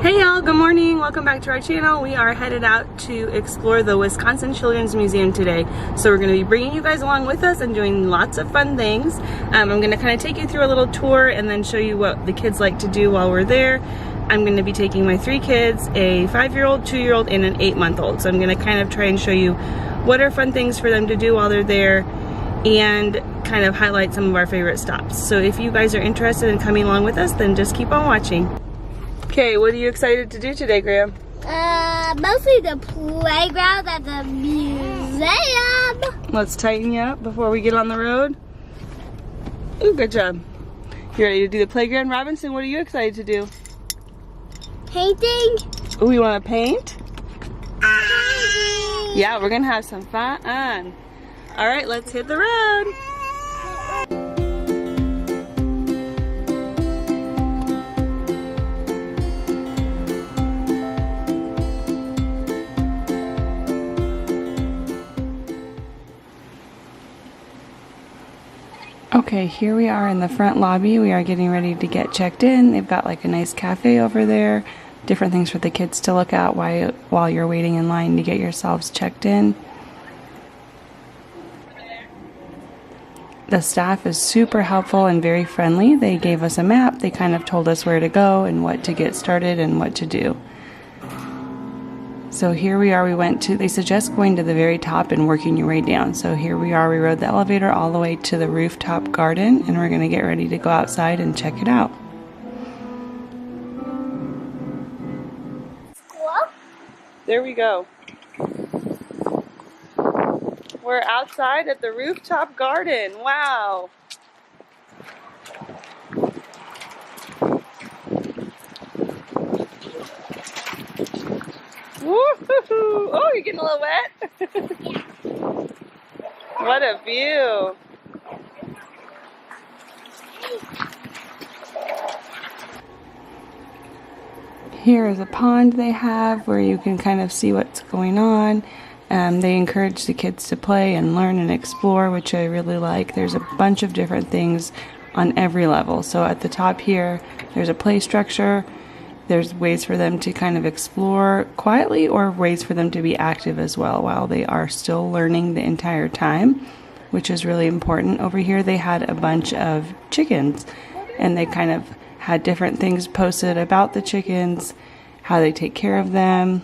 Hey y'all, good morning. Welcome back to our channel. We are headed out to explore the Wisconsin Children's Museum today. So we're going to be bringing you guys along with us and doing lots of fun things. I'm going to kind of take you through a little tour and then show you what the kids like to do while we're there. I'm going to be taking my 3 kids, a 5-year-old, 2-year-old, and an 8-month-old. So I'm going to kind of try and show you what are fun things for them to do while they're there and kind of highlight some of our favorite stops. So if you guys are interested in coming along with us, then just keep on watching. Okay, what are you excited to do today, Graham? Mostly the playground at the museum. Let's tighten you up before we get on the road. Ooh, good job. You ready to do the playground? Robinson, what are you excited to do? Painting. Ooh, you want to paint? Yeah, we're going to have some fun. All right, let's hit the road. Okay, here we are in the front lobby. We are getting ready to get checked in. They've got like a nice cafe over there. Different things for the kids to look at while you're waiting in line to get yourselves checked in. The staff is super helpful and very friendly. They gave us a map. They kind of told us where to go and what to get started and what to do. So here we are, they suggest going to the very top and working your way down. So here we are, we rode the elevator all the way to the rooftop garden and we're gonna get ready to go outside and check it out. There we go. We're outside at the rooftop garden, wow. Woo-hoo-hoo. Oh, you're getting a little wet? What a view. Here is a pond they have where you can kind of see what's going on. They encourage the kids to play and learn and explore, which I really like. There's a bunch of different things on every level. So at the top here, there's a play structure. There's ways for them to kind of explore quietly or ways for them to be active as well while they are still learning the entire time, which is really important. Over here they had a bunch of chickens and they kind of had different things posted about the chickens, how they take care of them.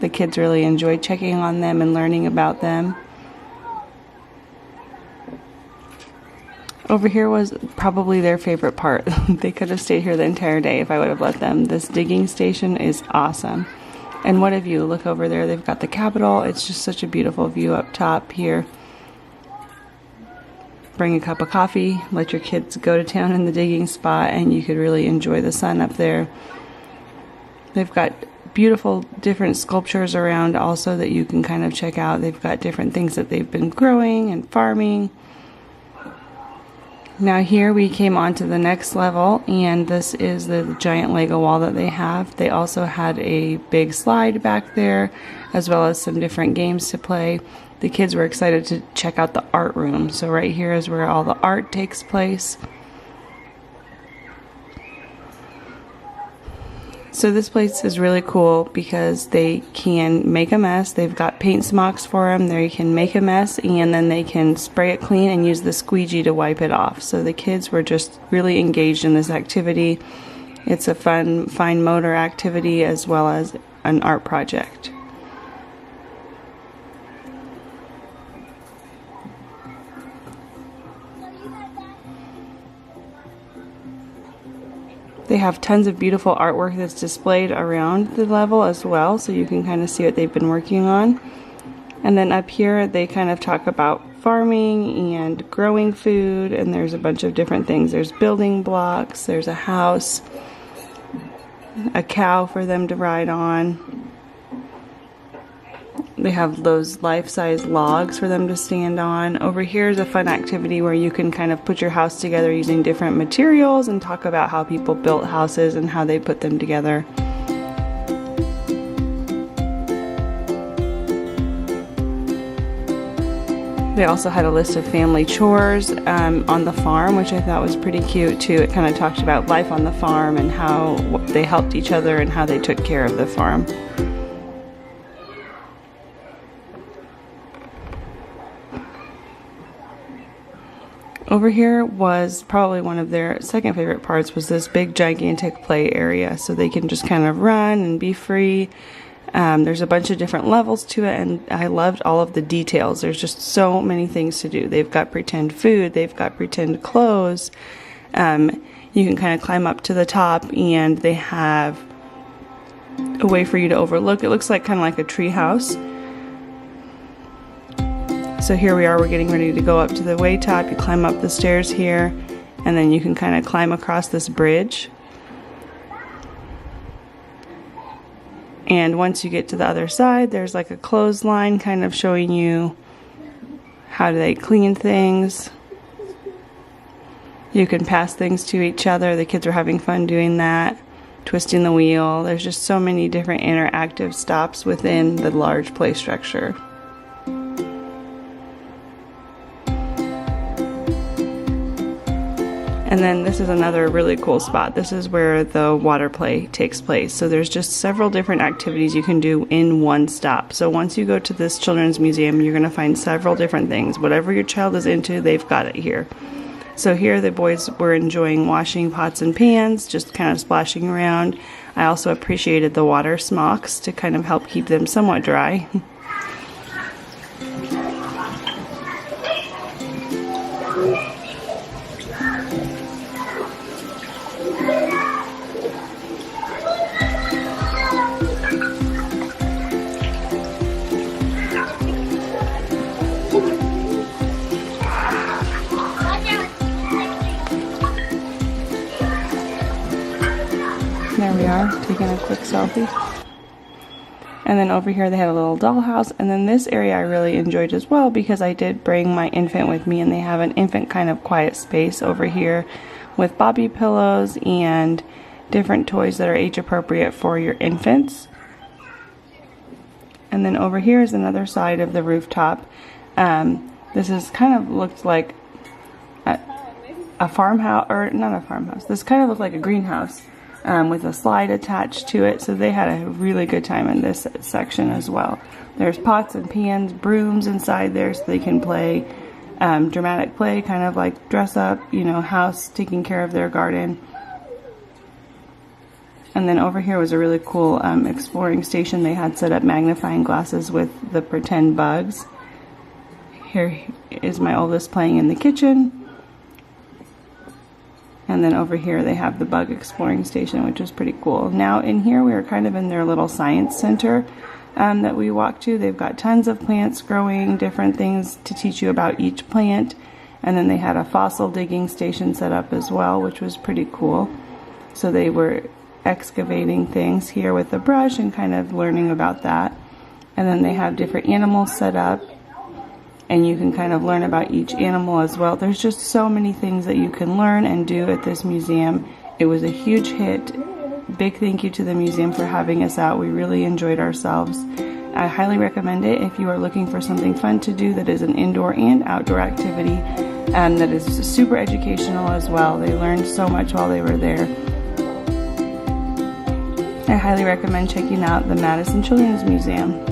The kids really enjoyed checking on them and learning about them. Over here was probably their favorite part. They could have stayed here the entire day if I would have let them. This digging station is awesome. And what a view. Look over there. They've got the Capitol. It's just such a beautiful view up top here. Bring a cup of coffee. Let your kids go to town in the digging spot and you could really enjoy the sun up there. They've got beautiful different sculptures around also that you can kind of check out. They've got different things that they've been growing and farming. Now here we came on to the next level and this is the giant Lego wall that they have. They also had a big slide back there as well as some different games to play. The kids were excited to check out the art room. So right here is where all the art takes place. So this place is really cool because they can make a mess. They've got paint smocks for them. They can make a mess and then they can spray it clean and use the squeegee to wipe it off. So the kids were just really engaged in this activity. It's a fun, fine motor activity as well as an art project. They have tons of beautiful artwork that's displayed around the level as well, so you can kind of see what they've been working on. And then up here they kind of talk about farming and growing food, and there's a bunch of different things. There's building blocks, there's a house, a cow for them to ride on. They have those life-size logs for them to stand on. Over here is a fun activity where you can kind of put your house together using different materials and talk about how people built houses and how they put them together. They also had a list of family chores on the farm, which I thought was pretty cute too. It kind of talked about life on the farm and how they helped each other and how they took care of the farm. Over here was probably one of their second favorite parts, was this big gigantic play area, so they can just kind of run and be free. There's a bunch of different levels to it, and I loved all of the details. There's just so many things to do. They've got pretend food, they've got pretend clothes. You can kind of climb up to the top, and they have a way for you to overlook. It looks like kind of like a tree house. So here we are, we're getting ready to go up to the way top. You climb up the stairs here, and then you can kind of climb across this bridge. And once you get to the other side, there's like a clothesline kind of showing you how do they clean things. You can pass things to each other. The kids are having fun doing that, twisting the wheel. There's just so many different interactive stops within the large play structure. And then this is another really cool spot. This is where the water play takes place. So there's just several different activities you can do in one stop. So once you go to this children's museum, you're gonna find several different things. Whatever your child is into, they've got it here. So here the boys were enjoying washing pots and pans, just kind of splashing around. I also appreciated the water smocks to kind of help keep them somewhat dry. There we are, taking a quick selfie. And then over here they had a little dollhouse, and then this area I really enjoyed as well because I did bring my infant with me, and they have an infant kind of quiet space over here with bobby pillows and different toys that are age appropriate for your infants. And then over here is another side of the rooftop. This is kind of looked like a farmhouse, or not a farmhouse. This kind of looked like a greenhouse. With a slide attached to it, so they had a really good time in this section as well. There's pots and pans, brooms inside there, so they can play dramatic play, kind of like dress up, you know, house, taking care of their garden. And then over here was a really cool exploring station. They had set up magnifying glasses with the pretend bugs. Here is my oldest playing in the kitchen. And then over here they have the bug exploring station, which is pretty cool. Now in here we are kind of in their little science center that we walked to. They've got tons of plants growing, different things to teach you about each plant. And then they had a fossil digging station set up as well, which was pretty cool. So they were excavating things here with a brush and kind of learning about that. And then they have different animals set up, and you can kind of learn about each animal as well. There's just so many things that you can learn and do at this museum. It was a huge hit. Big thank you to the museum for having us out. We really enjoyed ourselves. I highly recommend it if you are looking for something fun to do that is an indoor and outdoor activity that is super educational as well. They learned so much while they were there. I highly recommend checking out the Madison Children's Museum.